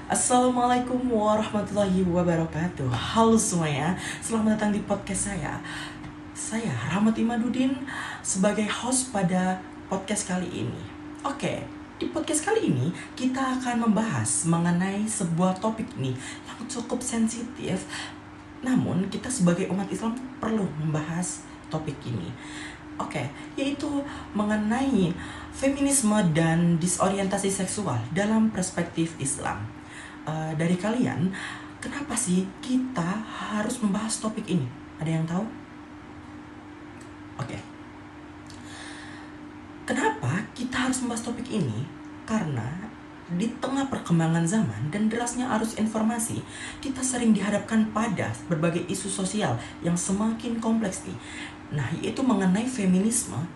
Assalamualaikum warahmatullahi wabarakatuh. Halo semuanya, selamat datang di podcast saya. Saya Rahmat Imadudin sebagai host pada podcast kali ini. Oke, di podcast kali ini kita akan membahas mengenai sebuah topik nih yang cukup sensitif. Namun kita sebagai umat Islam perlu membahas topik ini. Oke, yaitu mengenai feminisme dan disorientasi seksual dalam perspektif Islam. Dari kalian, kenapa sih kita harus membahas topik ini? Ada yang tahu? Oke, kenapa kita harus membahas topik ini? Karena di tengah perkembangan zaman dan derasnya arus informasi, kita sering dihadapkan pada berbagai isu sosial yang semakin kompleks nih. Nah, yaitu mengenai feminisme,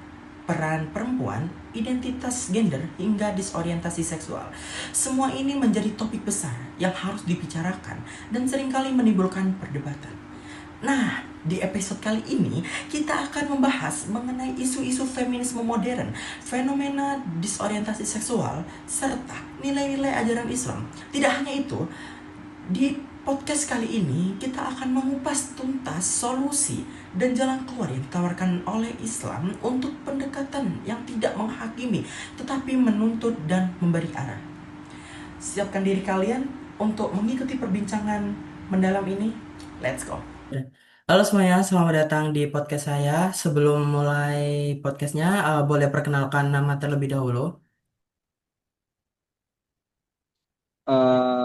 peran perempuan, identitas gender, hingga disorientasi seksual. Semua ini menjadi topik besar yang harus dibicarakan dan seringkali menimbulkan perdebatan. Nah, di episode kali ini kita akan membahas mengenai isu-isu feminisme modern, fenomena disorientasi seksual, serta nilai-nilai ajaran Islam. Tidak hanya itu, di podcast kali ini kita akan mengupas tuntas solusi dan jalan keluar yang ditawarkan oleh Islam untuk pendekatan yang tidak menghakimi tetapi menuntut dan memberi arah. Siapkan diri kalian untuk mengikuti perbincangan mendalam ini. Let's go. Halo semuanya, selamat datang di podcast saya. Sebelum mulai podcastnya, boleh perkenalkan nama terlebih dahulu.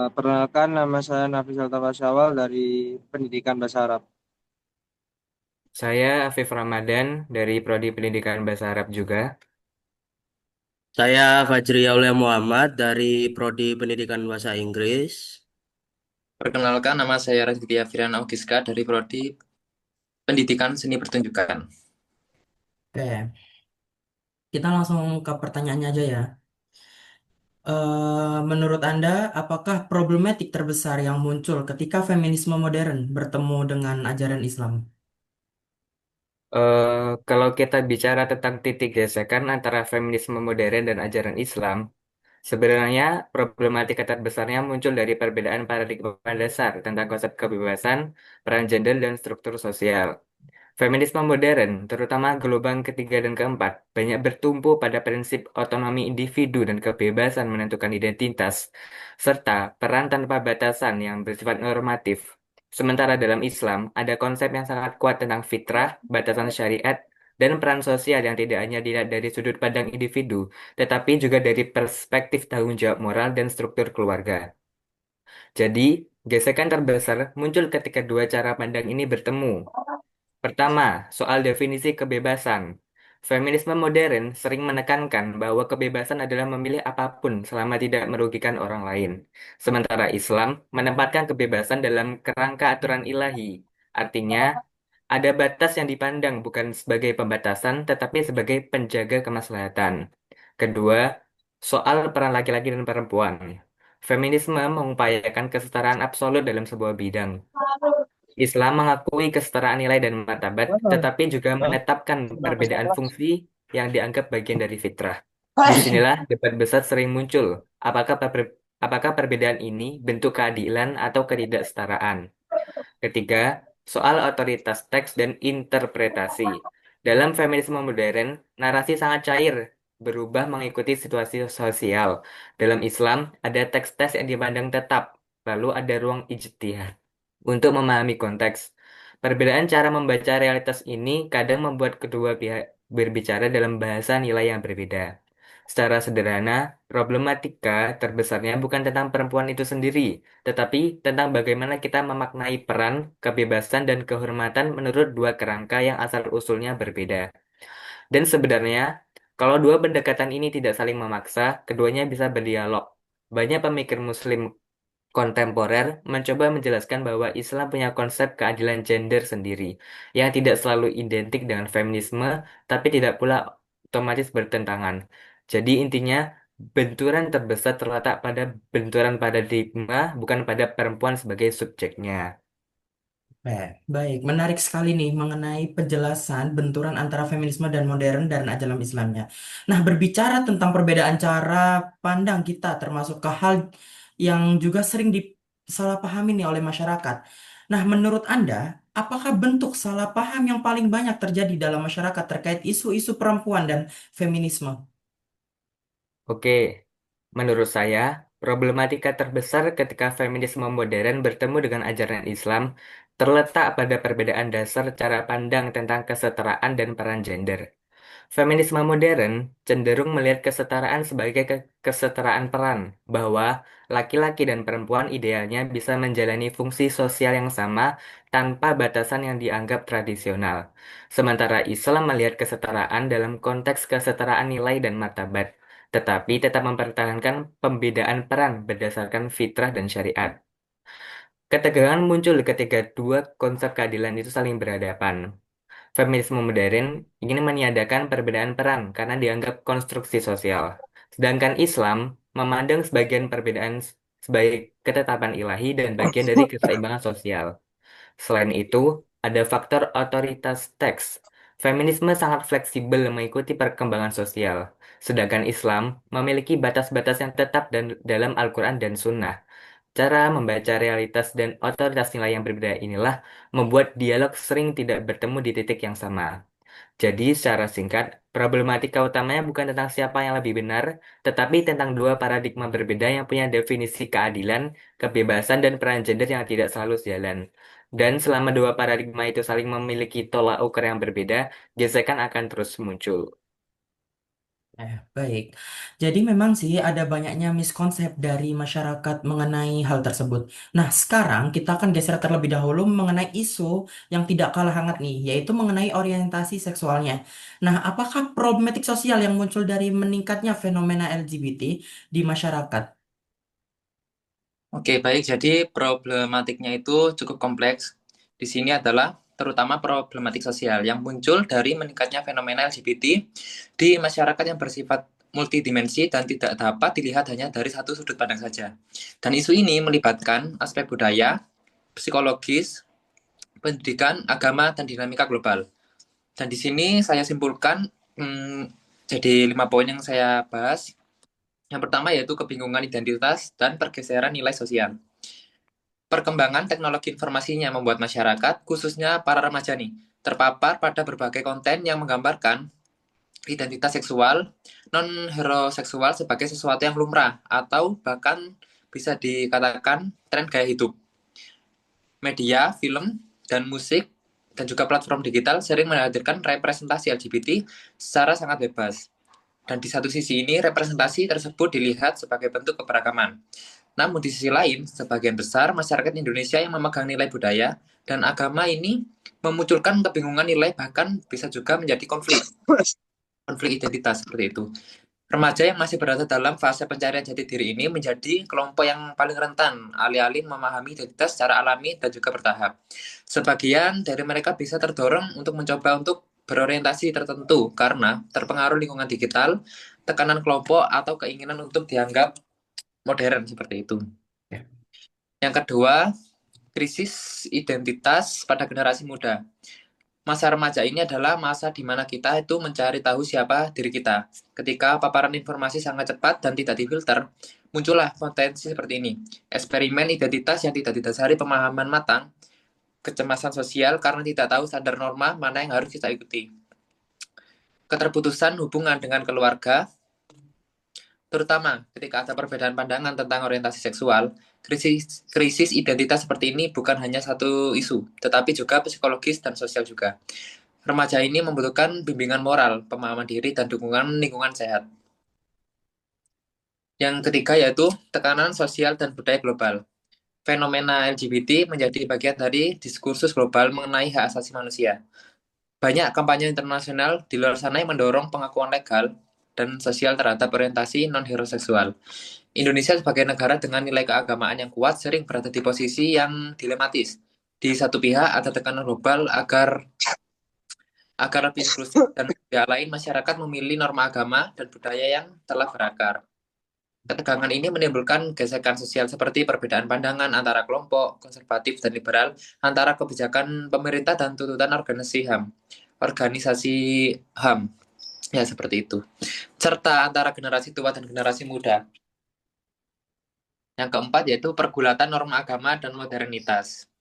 Perkenalkan, nama saya Nafis Syawal dari Pendidikan Bahasa Arab. Saya Afif Ramadan dari Prodi Pendidikan Bahasa Arab juga. Saya Fajri Aulia Muhammad dari Prodi Pendidikan Bahasa Inggris. Perkenalkan, nama saya Raditya Firan Augiska dari Prodi Pendidikan Seni Pertunjukan. Oke, kita langsung ke pertanyaannya aja ya. Menurut Anda, apakah problematik terbesar yang muncul ketika feminisme modern bertemu dengan ajaran Islam? Kalau kita bicara tentang titik gesekan antara feminisme modern dan ajaran Islam, sebenarnya problematika terbesarnya muncul dari perbedaan paradigma dasar tentang konsep kebebasan, peran gender, dan struktur sosial. Feminisme modern, terutama gelombang ketiga dan keempat, banyak bertumpu pada prinsip otonomi individu dan kebebasan menentukan identitas, serta peran tanpa batasan yang bersifat normatif. Sementara dalam Islam, ada konsep yang sangat kuat tentang fitrah, batasan syariat, dan peran sosial yang tidak hanya dilihat dari sudut pandang individu, tetapi juga dari perspektif tanggung jawab moral dan struktur keluarga. Jadi, gesekan terbesar muncul ketika dua cara pandang ini bertemu. Pertama, soal definisi kebebasan. Feminisme modern sering menekankan bahwa kebebasan adalah memilih apapun selama tidak merugikan orang lain. Sementara Islam menempatkan kebebasan dalam kerangka aturan ilahi. Artinya, ada batas yang dipandang bukan sebagai pembatasan, tetapi sebagai penjaga kemaslahatan. Kedua, soal peran laki-laki dan perempuan. Feminisme mengupayakan kesetaraan absolut dalam sebuah bidang. Islam mengakui kesetaraan nilai dan martabat, tetapi juga menetapkan perbedaan fungsi yang dianggap bagian dari fitrah. Disinilah debat besar sering muncul. Apakah apakah perbedaan ini bentuk keadilan atau ketidaksetaraan? Ketiga, soal otoritas teks dan interpretasi. Dalam feminisme modern, narasi sangat cair, berubah mengikuti situasi sosial. Dalam Islam, ada teks-teks yang dipandang tetap, lalu ada ruang ijtihad. Untuk memahami konteks, perbedaan cara membaca realitas ini kadang membuat kedua pihak berbicara dalam bahasa nilai yang berbeda. Secara sederhana, problematika terbesarnya bukan tentang perempuan itu sendiri, tetapi tentang bagaimana kita memaknai peran, kebebasan, dan kehormatan menurut dua kerangka yang asal-usulnya berbeda. Dan sebenarnya, kalau dua pendekatan ini tidak saling memaksa, keduanya bisa berdialog. Banyak pemikir Muslim kontemporer mencoba menjelaskan bahwa Islam punya konsep keadilan gender sendiri, yang tidak selalu identik dengan feminisme, tapi tidak pula otomatis bertentangan. Jadi intinya, benturan terbesar terletak pada benturan paradigma, bukan pada perempuan sebagai subjeknya. Baik, menarik sekali nih mengenai penjelasan benturan antara feminisme dan modern dan ajaran Islamnya. Nah, berbicara tentang perbedaan cara pandang kita termasuk ke hal yang juga sering disalahpahami nih oleh masyarakat. Nah, menurut Anda, apakah bentuk salah paham yang paling banyak terjadi dalam masyarakat terkait isu-isu perempuan dan feminisme? Oke, menurut saya, problematika terbesar ketika feminisme modern bertemu dengan ajaran Islam terletak pada perbedaan dasar cara pandang tentang kesetaraan dan peran gender. Feminisme modern cenderung melihat kesetaraan sebagai kesetaraan peran, bahwa laki-laki dan perempuan idealnya bisa menjalani fungsi sosial yang sama tanpa batasan yang dianggap tradisional. Sementara Islam melihat kesetaraan dalam konteks kesetaraan nilai dan martabat, tetapi tetap mempertahankan pembedaan peran berdasarkan fitrah dan syariat. Ketegangan muncul ketika dua konsep keadilan itu saling berhadapan. Feminisme modern ingin meniadakan perbedaan peran karena dianggap konstruksi sosial. Sedangkan Islam memandang sebagian perbedaan sebagai ketetapan ilahi dan bagian dari keseimbangan sosial. Selain itu, ada faktor otoritas teks. Feminisme sangat fleksibel mengikuti perkembangan sosial, sedangkan Islam memiliki batas-batas yang tetap dalam Al-Quran dan Sunnah. Cara membaca realitas dan otoritas nilai yang berbeda inilah membuat dialog sering tidak bertemu di titik yang sama. Jadi, secara singkat, problematika utamanya bukan tentang siapa yang lebih benar, tetapi tentang dua paradigma berbeda yang punya definisi keadilan, kebebasan, dan peran gender yang tidak selalu sejalan. Dan selama dua paradigma itu saling memiliki tolak ukur yang berbeda, gesekan akan terus muncul. Baik. Jadi memang sih ada banyaknya miskonsep dari masyarakat mengenai hal tersebut. Nah, sekarang kita akan geser terlebih dahulu mengenai isu yang tidak kalah hangat nih, yaitu mengenai orientasi seksualnya. Nah, apakah problematik sosial yang muncul dari meningkatnya fenomena LGBT di masyarakat? Oke, baik. Jadi problematiknya itu cukup kompleks. Di sini adalah terutama problematik sosial yang muncul dari meningkatnya fenomena LGBT di masyarakat yang bersifat multidimensi dan tidak dapat dilihat hanya dari satu sudut pandang saja. Dan isu ini melibatkan aspek budaya, psikologis, pendidikan, agama, dan dinamika global. Dan di sini saya simpulkan jadi 5 poin yang saya bahas. Yang pertama yaitu kebingungan identitas dan pergeseran nilai sosial. Perkembangan teknologi informasinya membuat masyarakat, khususnya para remaja nih, terpapar pada berbagai konten yang menggambarkan identitas seksual non-heteroseksual sebagai sesuatu yang lumrah atau bahkan bisa dikatakan tren gaya hidup. Media, film, dan musik, dan juga platform digital sering menghadirkan representasi LGBT secara sangat bebas. Dan di satu sisi ini, representasi tersebut dilihat sebagai bentuk keberagaman. Namun di sisi lain, sebagian besar masyarakat Indonesia yang memegang nilai budaya dan agama ini memunculkan kebingungan nilai, bahkan bisa juga menjadi konflik identitas seperti itu. Remaja yang masih berada dalam fase pencarian jati diri ini menjadi kelompok yang paling rentan, alih-alih memahami identitas secara alami dan juga bertahap. Sebagian dari mereka bisa terdorong untuk mencoba untuk berorientasi tertentu karena terpengaruh lingkungan digital, tekanan kelompok, atau keinginan untuk dianggap modern seperti itu. Yang kedua, krisis identitas pada generasi muda. Masa remaja ini adalah masa di mana kita itu mencari tahu siapa diri kita. Ketika paparan informasi sangat cepat dan tidak difilter, muncullah potensi seperti ini. Eksperimen identitas yang tidak didasari pemahaman matang, kecemasan sosial karena tidak tahu standar norma mana yang harus kita ikuti. Keterputusan hubungan dengan keluarga, terutama ketika ada perbedaan pandangan tentang orientasi seksual, krisis identitas seperti ini bukan hanya satu isu, tetapi juga psikologis dan sosial juga. Remaja ini membutuhkan bimbingan moral, pemahaman diri, dan dukungan lingkungan sehat. Yang ketiga yaitu tekanan sosial dan budaya global. Fenomena LGBT menjadi bagian dari diskursus global mengenai hak asasi manusia. Banyak kampanye internasional di luar sana yang mendorong pengakuan legal dan sosial terhadap orientasi non-heteroseksual. Indonesia sebagai negara dengan nilai keagamaan yang kuat sering berada di posisi yang dilematis. Di satu pihak ada tekanan global agar lebih inklusif, dan di pihak lain masyarakat memilih norma agama dan budaya yang telah berakar. Ketegangan ini menimbulkan gesekan sosial seperti perbedaan pandangan antara kelompok konservatif dan liberal, antara kebijakan pemerintah dan tuntutan organisasi HAM. Ya, seperti itu. Serta antara generasi tua dan generasi muda. Yang keempat yaitu pergulatan norma agama dan modernitas.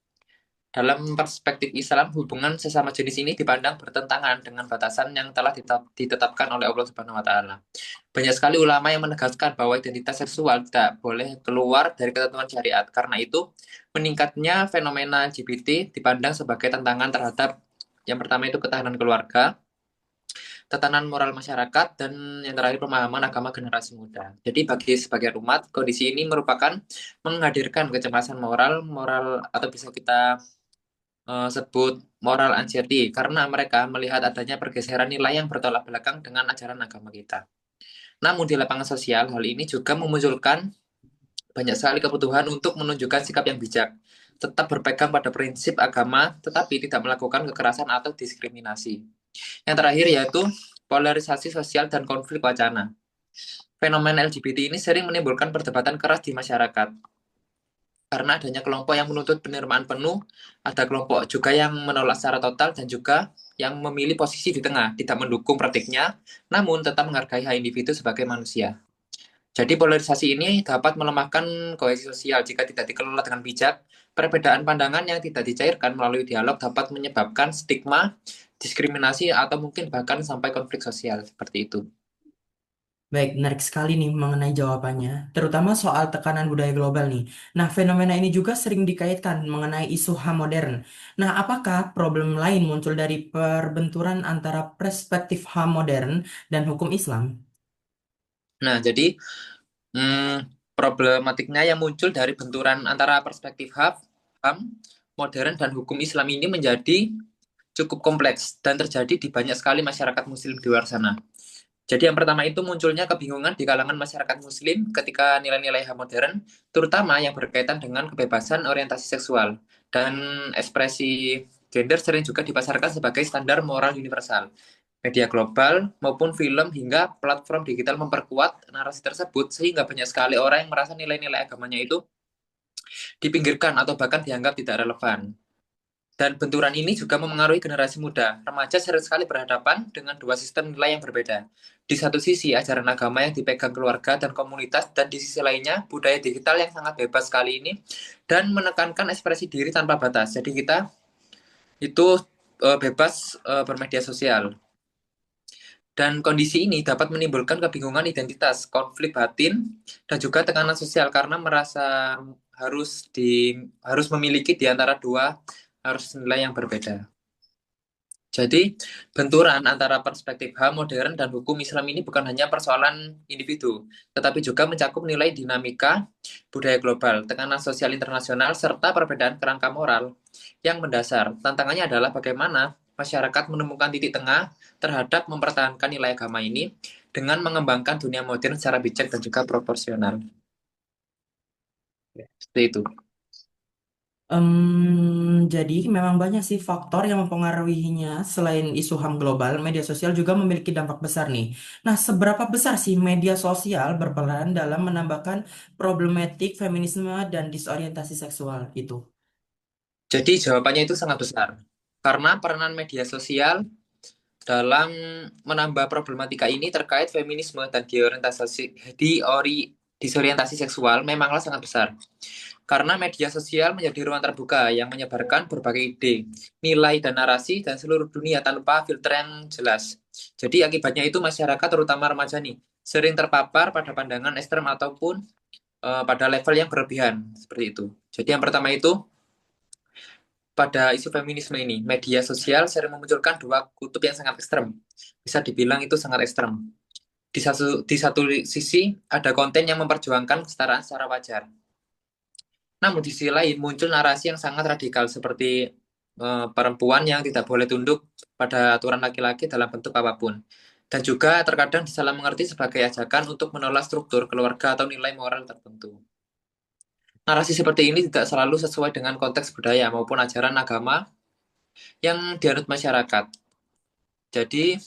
Dalam perspektif Islam, hubungan sesama jenis ini dipandang bertentangan dengan batasan yang telah ditetapkan oleh Allah Subhanahu wa taala. Banyak sekali ulama yang menegaskan bahwa identitas seksual tidak boleh keluar dari ketentuan syariat. Karena itu, meningkatnya fenomena LGBT dipandang sebagai tantangan terhadap yang pertama itu ketahanan keluarga, tatanan moral masyarakat, dan yang terakhir pemahaman agama generasi muda. Jadi bagi sebagian umat, kondisi ini merupakan menghadirkan kecemasan moral atau bisa kita sebut moral anxiety karena mereka melihat adanya pergeseran nilai yang bertolak belakang dengan ajaran agama kita. Namun di lapangan sosial, hal ini juga memunculkan banyak sekali kebutuhan untuk menunjukkan sikap yang bijak, tetap berpegang pada prinsip agama, tetapi tidak melakukan kekerasan atau diskriminasi. Yang terakhir yaitu polarisasi sosial dan konflik wacana. Fenomena LGBT ini sering menimbulkan perdebatan keras di masyarakat. Karena adanya kelompok yang menuntut penerimaan penuh, ada kelompok juga yang menolak secara total, dan juga yang memilih posisi di tengah, tidak mendukung praktiknya, namun tetap menghargai hak individu sebagai manusia. Jadi polarisasi ini dapat melemahkan kohesi sosial jika tidak dikelola dengan bijak. Perbedaan pandangan yang tidak dicairkan melalui dialog dapat menyebabkan stigma, diskriminasi, atau mungkin bahkan sampai konflik sosial, seperti itu. Baik, menarik sekali nih mengenai jawabannya, terutama soal tekanan budaya global nih. Nah, fenomena ini juga sering dikaitkan mengenai isu HAM modern. Nah, apakah problem lain muncul dari perbenturan antara perspektif HAM modern dan hukum Islam? Nah, jadi problematiknya yang muncul dari benturan antara perspektif HAM modern dan hukum Islam ini menjadi cukup kompleks dan terjadi di banyak sekali masyarakat muslim di luar sana. Jadi yang pertama itu munculnya kebingungan di kalangan masyarakat muslim ketika nilai-nilai HAM modern, terutama yang berkaitan dengan kebebasan orientasi seksual dan ekspresi gender sering juga dipasarkan sebagai standar moral universal. Media global maupun film hingga platform digital memperkuat narasi tersebut sehingga banyak sekali orang yang merasa nilai-nilai agamanya itu dipinggirkan atau bahkan dianggap tidak relevan. Dan benturan ini juga memengaruhi generasi muda. Remaja sering sekali berhadapan dengan dua sistem nilai yang berbeda. Di satu sisi, ajaran agama yang dipegang keluarga dan komunitas, dan di sisi lainnya, budaya digital yang sangat bebas kali ini, dan menekankan ekspresi diri tanpa batas. Jadi kita itu bebas bermedia sosial. Dan kondisi ini dapat menimbulkan kebingungan identitas, konflik batin, dan juga tekanan sosial karena merasa harus memiliki di antara dua harus nilai yang berbeda. Jadi, benturan antara perspektif HAM modern dan hukum Islam ini bukan hanya persoalan individu, tetapi juga mencakup nilai dinamika budaya global, tekanan sosial internasional, serta perbedaan kerangka moral yang mendasar. Tantangannya adalah bagaimana masyarakat menemukan titik tengah terhadap mempertahankan nilai agama ini dengan mengembangkan dunia modern secara bijak dan juga proporsional. Seperti itu. Jadi memang banyak sih faktor yang mempengaruhinya. Selain isu HAM global, media sosial juga memiliki dampak besar nih. Nah, seberapa besar sih media sosial berperan dalam menambahkan problematik feminisme dan disorientasi seksual itu? Jadi jawabannya itu sangat besar. Karena peranan media sosial dalam menambah problematika ini terkait feminisme dan disorientasi seksual memanglah sangat besar. Karena media sosial menjadi ruang terbuka yang menyebarkan berbagai ide, nilai, dan narasi dan seluruh dunia tanpa filter yang jelas. Jadi akibatnya itu masyarakat, terutama remaja nih, sering terpapar pada pandangan ekstrem ataupun pada level yang berlebihan, seperti itu. Jadi yang pertama itu, pada isu feminisme ini, media sosial sering memunculkan dua kutub yang sangat ekstrem. Bisa dibilang itu sangat ekstrem. Di satu sisi, ada konten yang memperjuangkan kesetaraan secara wajar. Namun di sisi lain, muncul narasi yang sangat radikal seperti perempuan yang tidak boleh tunduk pada aturan laki-laki dalam bentuk apapun. Dan juga terkadang disalah mengerti sebagai ajakan untuk menolak struktur keluarga atau nilai moral tertentu. Narasi seperti ini tidak selalu sesuai dengan konteks budaya maupun ajaran agama yang dianut masyarakat. Jadi,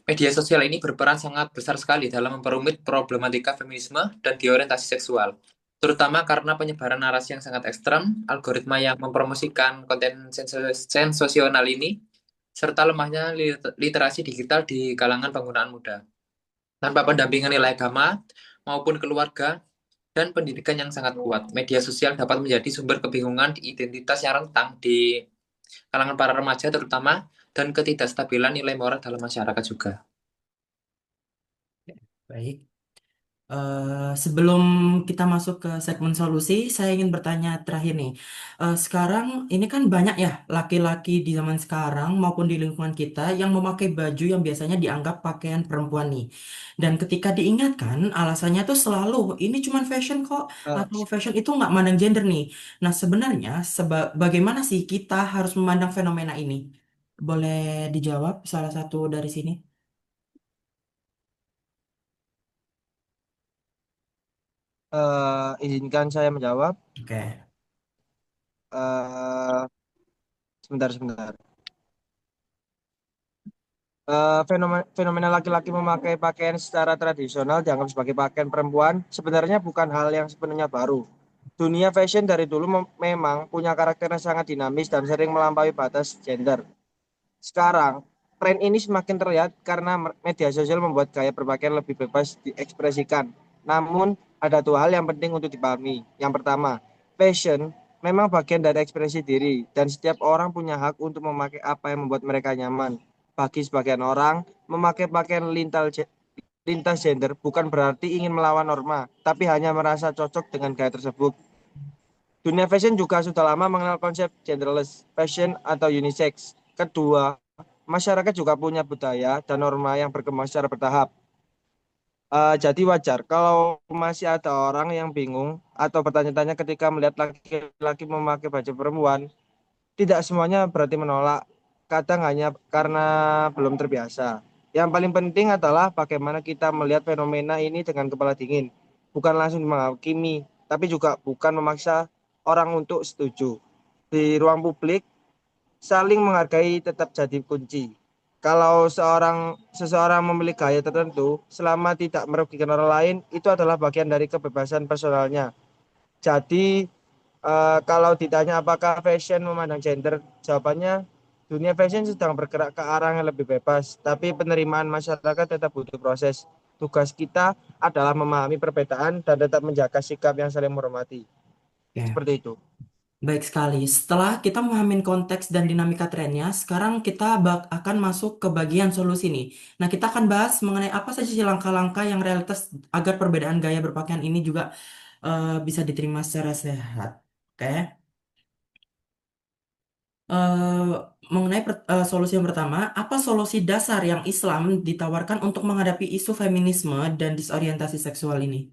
media sosial ini berperan sangat besar sekali dalam memperumit problematika feminisme dan diorientasi seksual, terutama karena penyebaran narasi yang sangat ekstrem, algoritma yang mempromosikan konten sensasional ini, serta lemahnya literasi digital di kalangan penggunaan muda. Tanpa pendampingan nilai agama maupun keluarga, dan pendidikan yang sangat kuat. Media sosial dapat menjadi sumber kebingungan di identitas yang rentan di kalangan para remaja terutama, dan ketidakstabilan nilai moral dalam masyarakat juga. Baik. Sebelum kita masuk ke segmen solusi, saya ingin bertanya terakhir nih. Sekarang ini kan banyak ya laki-laki di zaman sekarang maupun di lingkungan kita yang memakai baju yang biasanya dianggap pakaian perempuan nih. Dan ketika diingatkan, alasannya tuh selalu ini cuma fashion kok, Eh, atau fashion itu nggak mandang gender nih. Nah, sebenarnya bagaimana sih kita harus memandang fenomena ini? Boleh dijawab salah satu dari sini? izinkan saya menjawab. Oke. Eh, sebentar. Fenomena laki-laki memakai pakaian secara tradisional dianggap sebagai pakaian perempuan sebenarnya bukan hal yang sepenuhnya baru. Dunia fashion dari dulu memang punya karakter yang sangat dinamis dan sering melampaui batas gender. Sekarang, tren ini semakin terlihat karena media sosial membuat gaya berpakaian lebih bebas diekspresikan. Namun, ada dua hal yang penting untuk dipahami. Yang pertama, fashion memang bagian dari ekspresi diri dan setiap orang punya hak untuk memakai apa yang membuat mereka nyaman. Bagi sebagian orang, memakai pakaian lintas gender bukan berarti ingin melawan norma, tapi hanya merasa cocok dengan gaya tersebut. Dunia fashion juga sudah lama mengenal konsep genderless fashion atau unisex. Kedua, masyarakat juga punya budaya dan norma yang berkembang secara bertahap. Jadi wajar kalau masih ada orang yang bingung atau bertanya-tanya ketika melihat laki-laki memakai baju perempuan. Tidak semuanya berarti menolak, kadang hanya karena belum terbiasa. Yang paling penting adalah bagaimana kita melihat fenomena ini dengan kepala dingin, bukan langsung menghakimi, tapi juga bukan memaksa orang untuk setuju. Di ruang publik, saling menghargai tetap jadi kunci. Kalau seseorang memiliki gaya tertentu, selama tidak merugikan orang lain, itu adalah bagian dari kebebasan personalnya. Jadi kalau ditanya apakah fashion memandang gender, jawabannya dunia fashion sedang bergerak ke arah yang lebih bebas, tapi penerimaan masyarakat tetap butuh proses. Tugas kita adalah memahami perbedaan dan tetap menjaga sikap yang saling menghormati. Oke. Seperti itu. Baik sekali. Setelah kita memahami konteks dan dinamika trennya, sekarang kita akan masuk ke bagian solusi nih. Nah, kita akan bahas mengenai apa saja sih langkah-langkah yang realitas agar perbedaan gaya berpakaian ini juga bisa diterima secara sehat. Oke. Eh, mengenai solusi yang pertama, apa solusi dasar yang Islam ditawarkan untuk menghadapi isu feminisme dan disorientasi seksual ini?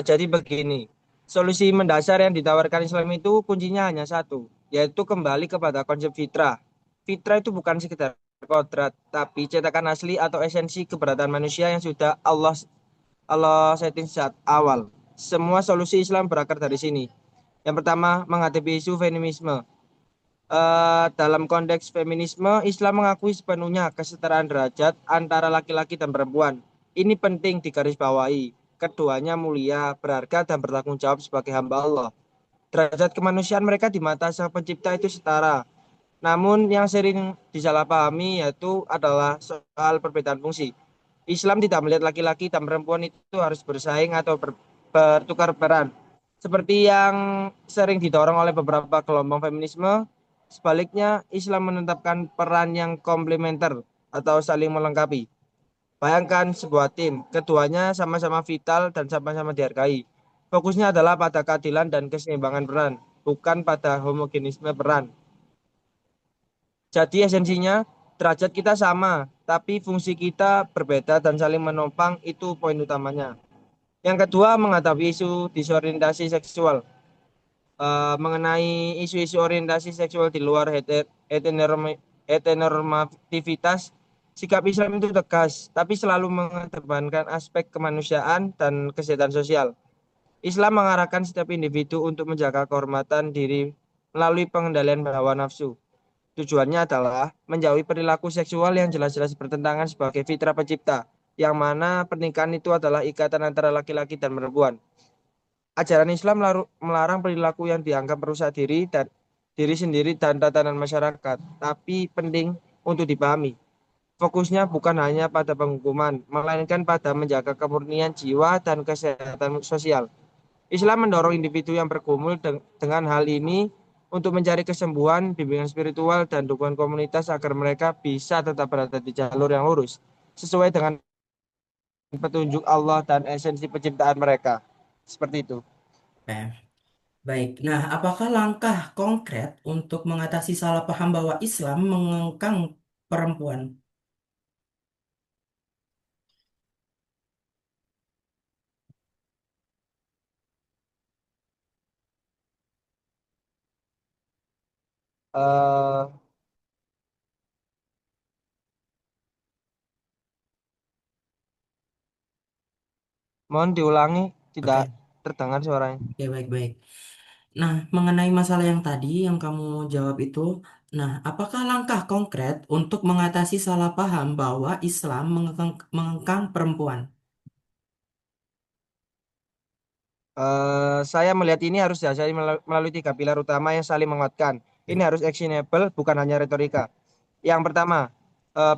Jadi begini, solusi mendasar yang ditawarkan Islam itu kuncinya hanya satu, yaitu kembali kepada konsep fitrah. Fitrah itu bukan sekedar kodrat, tapi cetakan asli atau esensi keberadaan manusia yang sudah Allah setting sejak awal. Semua solusi Islam berakar dari sini. Yang pertama, menghadapi isu feminisme. Dalam konteks feminisme, Islam mengakui sepenuhnya kesetaraan derajat antara laki-laki dan perempuan. Ini penting digarisbawahi. Keduanya mulia, berharga, dan bertanggung jawab sebagai hamba Allah. Derajat kemanusiaan mereka di mata Sang Pencipta itu setara. Namun yang sering disalahpahami yaitu adalah soal perbedaan fungsi. Islam tidak melihat laki-laki dan perempuan itu harus bersaing atau bertukar peran. Seperti yang sering didorong oleh beberapa kelompok feminisme, sebaliknya Islam menetapkan peran yang komplementer atau saling melengkapi. Bayangkan sebuah tim, keduanya sama-sama vital dan sama-sama dihargai. Fokusnya adalah pada keadilan dan keseimbangan peran, bukan pada homogenisme peran. Jadi esensinya derajat kita sama, tapi fungsi kita berbeda dan saling menopang itu poin utamanya. Yang kedua menghadapi isu disorientasi seksual. Mengenai isu-isu orientasi seksual di luar heteronormativitas, sikap Islam itu tegas, tapi selalu mengedepankan aspek kemanusiaan dan kesehatan sosial. Islam mengarahkan setiap individu untuk menjaga kehormatan diri melalui pengendalian hawa nafsu. Tujuannya adalah menjauhi perilaku seksual yang jelas-jelas bertentangan sebagai fitrah pencipta, yang mana pernikahan itu adalah ikatan antara laki-laki dan perempuan. Ajaran Islam melarang perilaku yang dianggap merusak diri sendiri dan tatanan masyarakat. Tapi penting untuk dipahami, Fokusnya bukan hanya pada penghukuman, melainkan pada menjaga kemurnian jiwa dan kesehatan sosial. Islam mendorong individu yang bergumul dengan hal ini untuk mencari kesembuhan, bimbingan spiritual, dan dukungan komunitas agar mereka bisa tetap berada di jalur yang lurus, sesuai dengan petunjuk Allah dan esensi penciptaan mereka. Seperti itu. Oke. Baik, nah apakah langkah konkret untuk mengatasi salah paham bahwa Islam mengekang perempuan? Eh, Mohon diulangi, tidak Oke, terdengar suaranya. oke baik-baik. Nah, mengenai masalah yang tadi yang kamu jawab itu, nah, apakah langkah konkret untuk mengatasi salah paham bahwa Islam mengekang perempuan? Saya melihat ini harus diasari melalui tiga pilar utama yang saling menguatkan. Ini Baik. harus actionable, bukan hanya retorika. Yang pertama,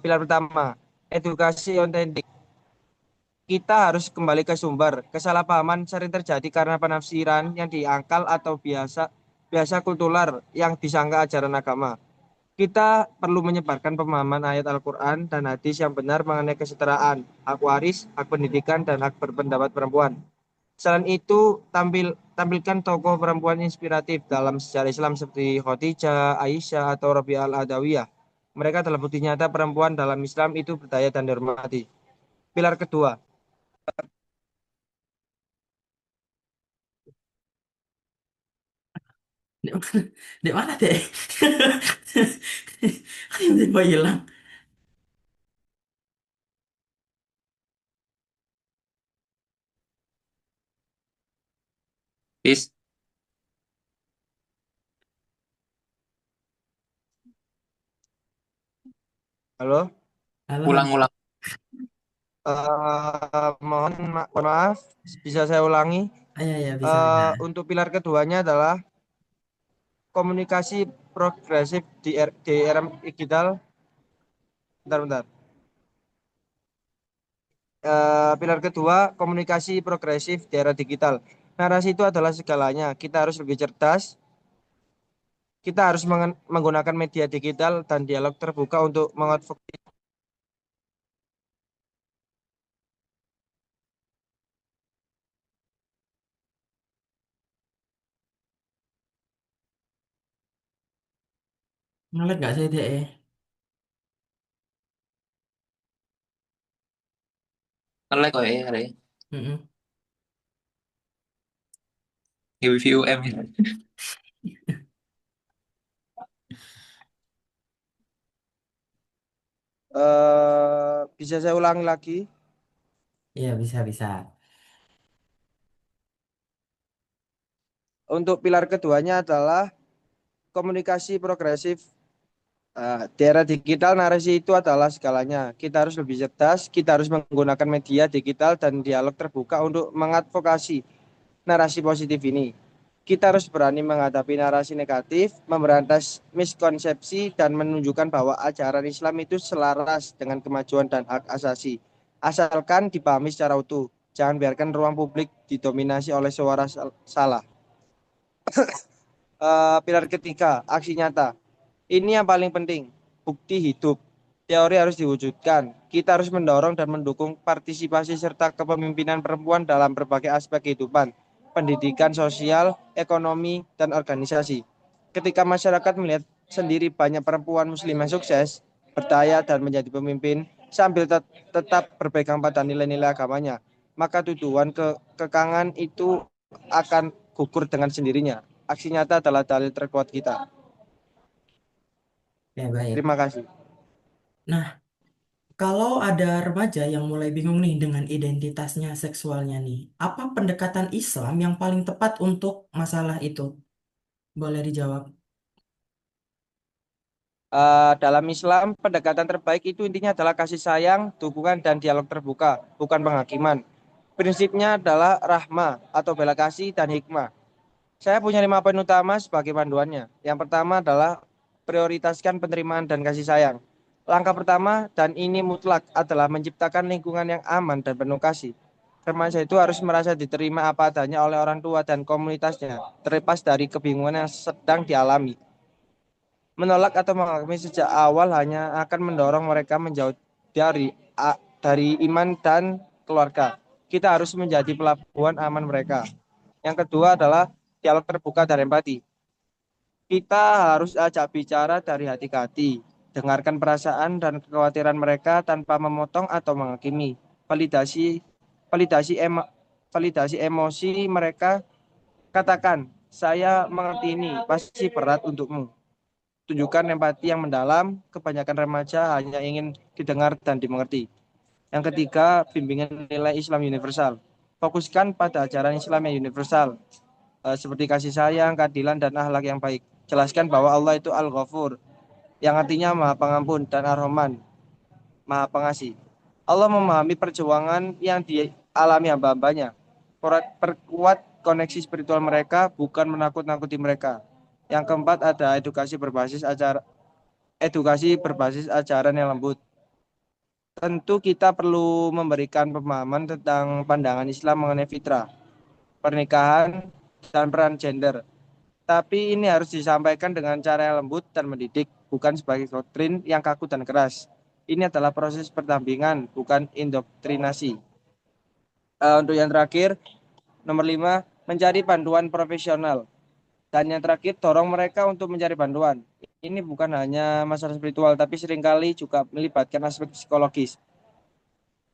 pilar pertama, edukasi otentik. Kita harus kembali ke sumber. Kesalahpahaman sering terjadi karena penafsiran yang diangkal atau biasa biasa kultural yang disangka ajaran agama. Kita perlu menyebarkan pemahaman ayat Al-Quran dan hadis yang benar mengenai kesetaraan, hak waris, hak pendidikan, dan hak berpendapat perempuan. Selain itu, tampilkan tokoh perempuan inspiratif dalam sejarah Islam seperti Khadijah, Aisyah, atau Rabi'ah al-Adawiyah. Mereka telah bukti nyata perempuan dalam Islam itu berdaya dan dihormati. Pilar kedua, Dek mana, dek mana dek? Tiba-tiba hilang. Bis, halo. Halo, halo. ulang-ulang. Mohon maaf, bisa saya ulangi. Ah, ya, ya, bisa, bisa. Untuk pilar keduanya adalah komunikasi progresif di era digital. Bentar, bentar. Pilar kedua, komunikasi progresif di era digital. Narasi itu adalah segalanya. Kita harus lebih cerdas. Kita harus menggunakan media digital dan dialog terbuka untuk mengadvokasi. Ngelag gak sih dek? Ngelek kok ya, hari. Mm-mm. Review UM ya. Bisa saya ulangi lagi. Iya, bisa, bisa. Untuk pilar keduanya adalah komunikasi progresif. Di era digital, narasi itu adalah segalanya. Kita harus lebih cerdas, kita harus menggunakan media digital dan dialog terbuka untuk mengadvokasi narasi positif ini. Kita harus berani menghadapi narasi negatif, memberantas miskonsepsi, dan menunjukkan bahwa ajaran Islam itu selaras dengan kemajuan dan hak asasi. Asalkan dipahami secara utuh. Jangan biarkan ruang publik didominasi oleh suara salah. Pilar ketiga, aksi nyata. Ini yang paling penting, bukti hidup. Teori harus diwujudkan. Kita harus mendorong dan mendukung partisipasi serta kepemimpinan perempuan dalam berbagai aspek kehidupan, pendidikan, sosial, ekonomi, dan organisasi. Ketika masyarakat melihat sendiri banyak perempuan muslim yang sukses, berdaya, dan menjadi pemimpin, sambil tetap berpegang pada nilai-nilai agamanya, maka tuduhan kekangan itu akan gugur dengan sendirinya. Aksi nyata adalah dalil terkuat kita. Ya, baik. Terima kasih. Nah, kalau ada remaja yang mulai bingung nih dengan identitasnya seksualnya nih, apa pendekatan Islam yang paling tepat untuk masalah itu? Boleh dijawab. Dalam Islam, pendekatan terbaik itu intinya adalah kasih sayang, dukungan, dan dialog terbuka, bukan penghakiman. Prinsipnya adalah rahmah atau bela kasih dan hikmah. Saya punya 5 poin utama sebagai panduannya. Yang pertama adalah prioritaskan penerimaan dan kasih sayang. Langkah pertama, dan ini mutlak, adalah menciptakan lingkungan yang aman dan penuh kasih. Remaja itu harus merasa diterima apa adanya oleh orang tua dan komunitasnya, terlepas dari kebingungan yang sedang dialami. Menolak atau menghakimi sejak awal hanya akan mendorong mereka menjauh dari iman dan keluarga. Kita harus menjadi pelabuhan aman mereka. Yang kedua adalah dialog terbuka dan empati. Kita harus ajak bicara dari hati ke hati, dengarkan perasaan dan kekhawatiran mereka tanpa memotong atau menghakimi. Validasi validasi emo, validasi emosi mereka, katakan, saya mengerti ini, pasti berat untukmu. Tunjukkan empati yang mendalam, kebanyakan remaja hanya ingin didengar dan dimengerti. Yang ketiga, bimbingan nilai Islam universal. Fokuskan pada ajaran Islam yang universal, seperti kasih sayang, keadilan, dan akhlak yang baik. Jelaskan bahwa Allah itu Al-Ghafur, yang artinya Maha Pengampun, dan Ar-Rahman, Maha Pengasih. Allah memahami perjuangan yang dialami hamba-hambanya. Perkuat koneksi spiritual mereka, bukan menakut-nakuti mereka. Yang keempat, ada edukasi berbasis ajaran yang lembut. Tentu kita perlu memberikan pemahaman tentang pandangan Islam mengenai fitrah, pernikahan, dan peran gender. Tapi ini harus disampaikan dengan cara yang lembut dan mendidik, bukan sebagai doktrin yang kaku dan keras. Ini adalah proses perdampingan, bukan indoktrinasi. Untuk yang terakhir, nomor 5, mencari bantuan profesional. Dan yang terakhir, dorong mereka untuk mencari bantuan. Ini bukan hanya masalah spiritual, tapi seringkali juga melibatkan aspek psikologis.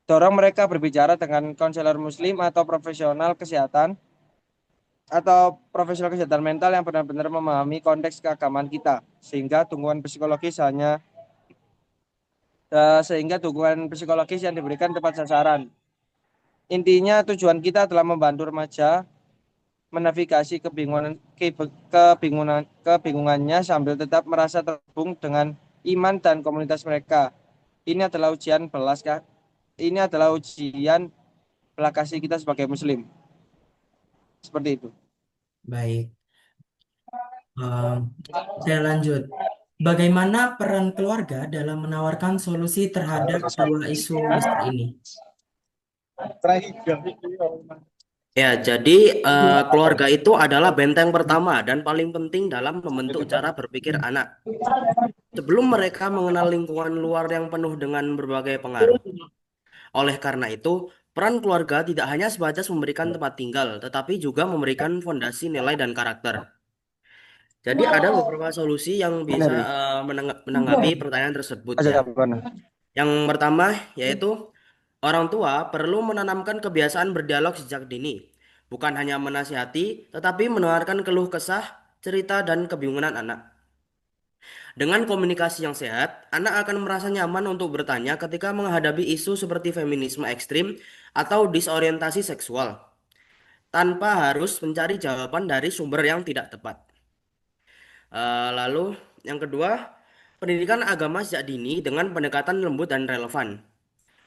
Dorong mereka berbicara dengan konselor muslim atau profesional kesehatan mental yang benar-benar memahami konteks keagamaan kita, sehingga dukungan psikologis yang diberikan tepat sasaran. Intinya tujuan kita adalah membantu remaja menavigasi kebingungannya sambil tetap merasa terhubung dengan iman dan komunitas mereka. Ini adalah ujian belas kasih kita sebagai muslim. Seperti itu. Baik, Em, saya lanjut. Bagaimana peran keluarga dalam menawarkan solusi terhadap dua isu besar ini? Ya, jadi keluarga itu adalah benteng pertama dan paling penting dalam membentuk cara berpikir anak. Sebelum mereka mengenal lingkungan luar yang penuh dengan berbagai pengaruh. Oleh karena itu, peran keluarga tidak hanya sebatas memberikan tempat tinggal, tetapi juga memberikan fondasi nilai dan karakter. Jadi ada beberapa solusi yang bisa Benar, menanggapi pertanyaan tersebut aja ya. apa? Yang pertama yaitu orang tua perlu menanamkan kebiasaan berdialog sejak dini, bukan hanya menasihati, tetapi mendengarkan keluh kesah, cerita, dan kebingungan anak. Dengan komunikasi yang sehat, anak akan merasa nyaman untuk bertanya ketika menghadapi isu seperti feminisme ekstrim atau disorientasi seksual, tanpa harus mencari jawaban dari sumber yang tidak tepat. Lalu, yang kedua, pendidikan agama sejak dini dengan pendekatan lembut dan relevan.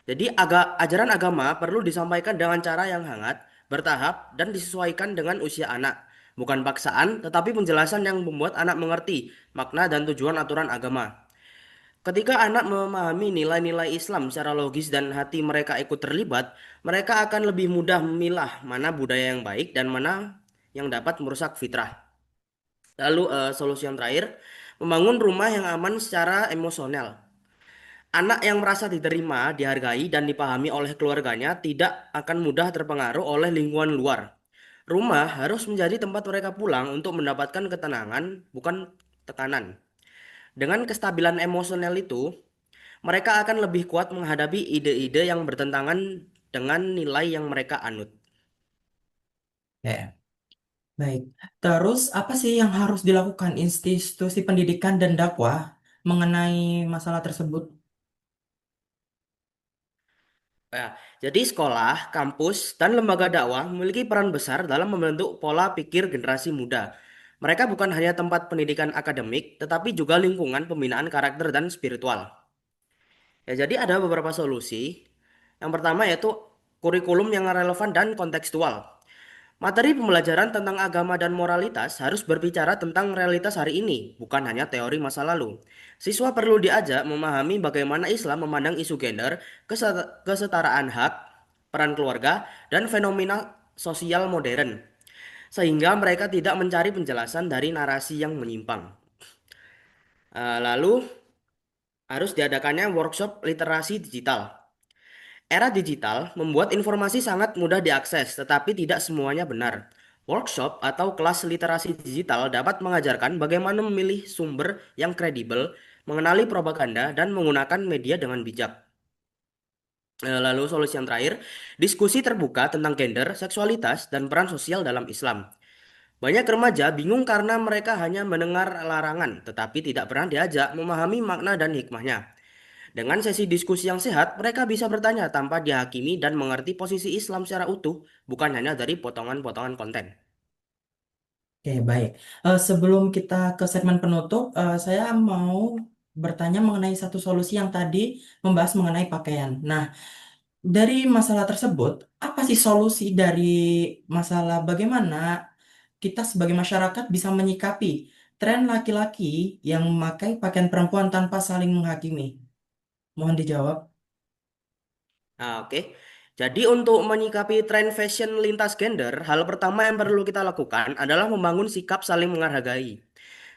Jadi ajaran agama perlu disampaikan dengan cara yang hangat, bertahap, dan disesuaikan dengan usia anak. Bukan paksaan, tetapi penjelasan yang membuat anak mengerti makna dan tujuan aturan agama. Ketika anak memahami nilai-nilai Islam secara logis dan hati mereka ikut terlibat, mereka akan lebih mudah memilah mana budaya yang baik dan mana yang dapat merusak fitrah. Lalu solusi yang terakhir, membangun rumah yang aman secara emosional. Anak yang merasa diterima, dihargai, dan dipahami oleh keluarganya tidak akan mudah terpengaruh oleh lingkungan luar. Rumah harus menjadi tempat mereka pulang untuk mendapatkan ketenangan, bukan tekanan. Dengan kestabilan emosional itu, mereka akan lebih kuat menghadapi ide-ide yang bertentangan dengan nilai yang mereka anut. Ya, baik. Terus apa sih yang harus dilakukan institusi pendidikan dan dakwah mengenai masalah tersebut? Ya, jadi sekolah, kampus, dan lembaga dakwah memiliki peran besar dalam membentuk pola pikir generasi muda. Mereka bukan hanya tempat pendidikan akademik, tetapi juga lingkungan pembinaan karakter dan spiritual. Ya, jadi ada beberapa solusi. Yang pertama yaitu kurikulum yang relevan dan kontekstual. Materi pembelajaran tentang agama dan moralitas harus berbicara tentang realitas hari ini, bukan hanya teori masa lalu. Siswa perlu diajak memahami bagaimana Islam memandang isu gender, kesetaraan hak, peran keluarga, dan fenomena sosial modern, sehingga mereka tidak mencari penjelasan dari narasi yang menyimpang. Lalu harus diadakannya workshop literasi digital. Era digital membuat informasi sangat mudah diakses, tetapi tidak semuanya benar. Workshop atau kelas literasi digital dapat mengajarkan bagaimana memilih sumber yang kredibel, mengenali propaganda, dan menggunakan media dengan bijak. Lalu solusi yang terakhir, diskusi terbuka tentang gender, seksualitas, dan peran sosial dalam Islam. Banyak remaja bingung karena mereka hanya mendengar larangan, tetapi tidak pernah diajak memahami makna dan hikmahnya. Dengan sesi diskusi yang sehat, mereka bisa bertanya tanpa dihakimi dan mengerti posisi Islam secara utuh, bukan hanya dari potongan-potongan konten. Oke, baik. Sebelum kita ke segmen penutup, saya mau bertanya mengenai satu solusi yang tadi membahas mengenai pakaian. Nah, dari masalah tersebut, apa sih solusi dari masalah bagaimana kita sebagai masyarakat bisa menyikapi tren laki-laki yang memakai pakaian perempuan tanpa saling menghakimi? Mohon dijawab. Oke. Jadi untuk menyikapi tren fashion lintas gender, hal pertama yang perlu kita lakukan adalah membangun sikap saling menghargai.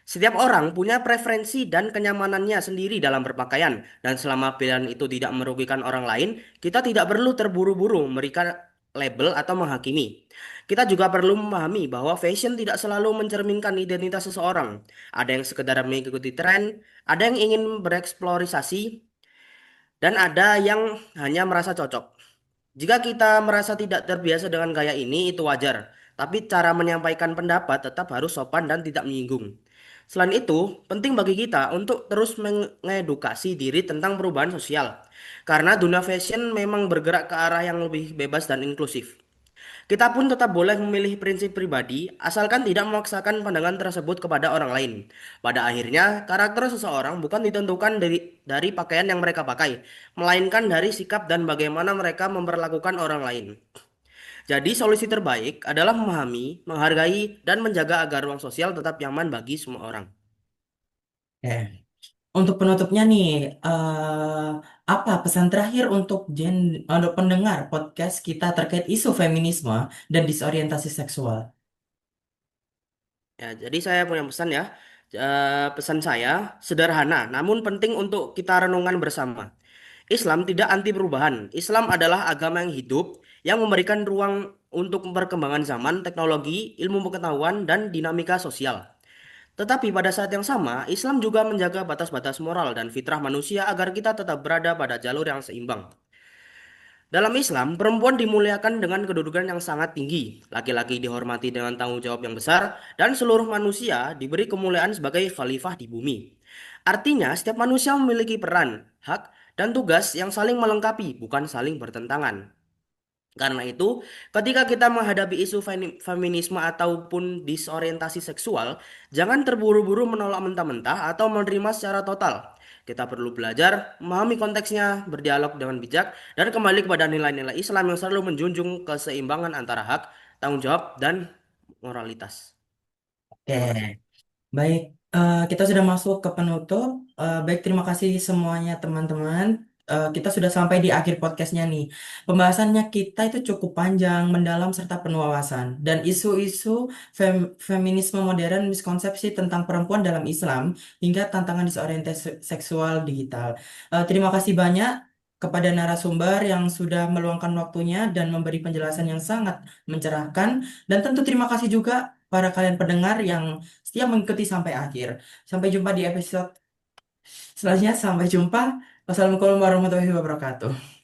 Setiap orang punya preferensi dan kenyamanannya sendiri dalam berpakaian, dan selama pilihan itu tidak merugikan orang lain, kita tidak perlu terburu-buru memberikan label atau menghakimi. Kita juga perlu memahami bahwa fashion tidak selalu mencerminkan identitas seseorang. Ada yang sekedar mengikuti tren, ada yang ingin bereksplorasi, dan ada yang hanya merasa cocok. Jika kita merasa tidak terbiasa dengan gaya ini, itu wajar. Tapi cara menyampaikan pendapat tetap harus sopan dan tidak menyinggung. Selain itu, penting bagi kita untuk terus mengedukasi diri tentang perubahan sosial. Karena dunia fashion memang bergerak ke arah yang lebih bebas dan inklusif. Kita pun tetap boleh memilih prinsip pribadi, asalkan tidak memaksakan pandangan tersebut kepada orang lain. Pada akhirnya, karakter seseorang bukan ditentukan dari pakaian yang mereka pakai, melainkan dari sikap dan bagaimana mereka memperlakukan orang lain. Jadi, solusi terbaik adalah memahami, menghargai, dan menjaga agar ruang sosial tetap nyaman bagi semua orang. Oke. Untuk penutupnya nih, eh, apa pesan terakhir untuk pendengar podcast kita terkait isu feminisme dan disorientasi seksual? Ya, jadi saya punya pesan ya. Pesan saya sederhana, namun penting untuk kita renungkan bersama. Islam tidak anti perubahan. Islam adalah agama yang hidup, yang memberikan ruang untuk perkembangan zaman, teknologi, ilmu pengetahuan, dan dinamika sosial. Tetapi pada saat yang sama, Islam juga menjaga batas-batas moral dan fitrah manusia agar kita tetap berada pada jalur yang seimbang. Dalam Islam, perempuan dimuliakan dengan kedudukan yang sangat tinggi, laki-laki dihormati dengan tanggung jawab yang besar, dan seluruh manusia diberi kemuliaan sebagai khalifah di bumi. Artinya, setiap manusia memiliki peran, hak, dan tugas yang saling melengkapi, bukan saling bertentangan. Karena itu, ketika kita menghadapi isu feminisme ataupun disorientasi seksual, jangan terburu-buru menolak mentah-mentah atau menerima secara total. Kita perlu belajar, memahami konteksnya, berdialog dengan bijak, dan kembali kepada nilai-nilai Islam yang selalu menjunjung keseimbangan antara hak, tanggung jawab, dan moralitas. Oke. Terima kasih. Baik, kita sudah masuk ke penutup. Baik, terima kasih semuanya teman-teman. Kita sudah sampai di akhir podcastnya nih. Pembahasannya kita itu cukup panjang, mendalam, serta penuh wawasan. Dan isu-isu feminisme modern, miskonsepsi tentang perempuan dalam Islam, hingga tantangan disorientasi seksual digital. Terima kasih banyak kepada narasumber yang sudah meluangkan waktunya dan memberi penjelasan yang sangat mencerahkan. Dan tentu terima kasih juga para kalian pendengar yang setia mengikuti sampai akhir. Sampai jumpa di episode selanjutnya. Sampai jumpa. Wassalamualaikum warahmatullahi wabarakatuh.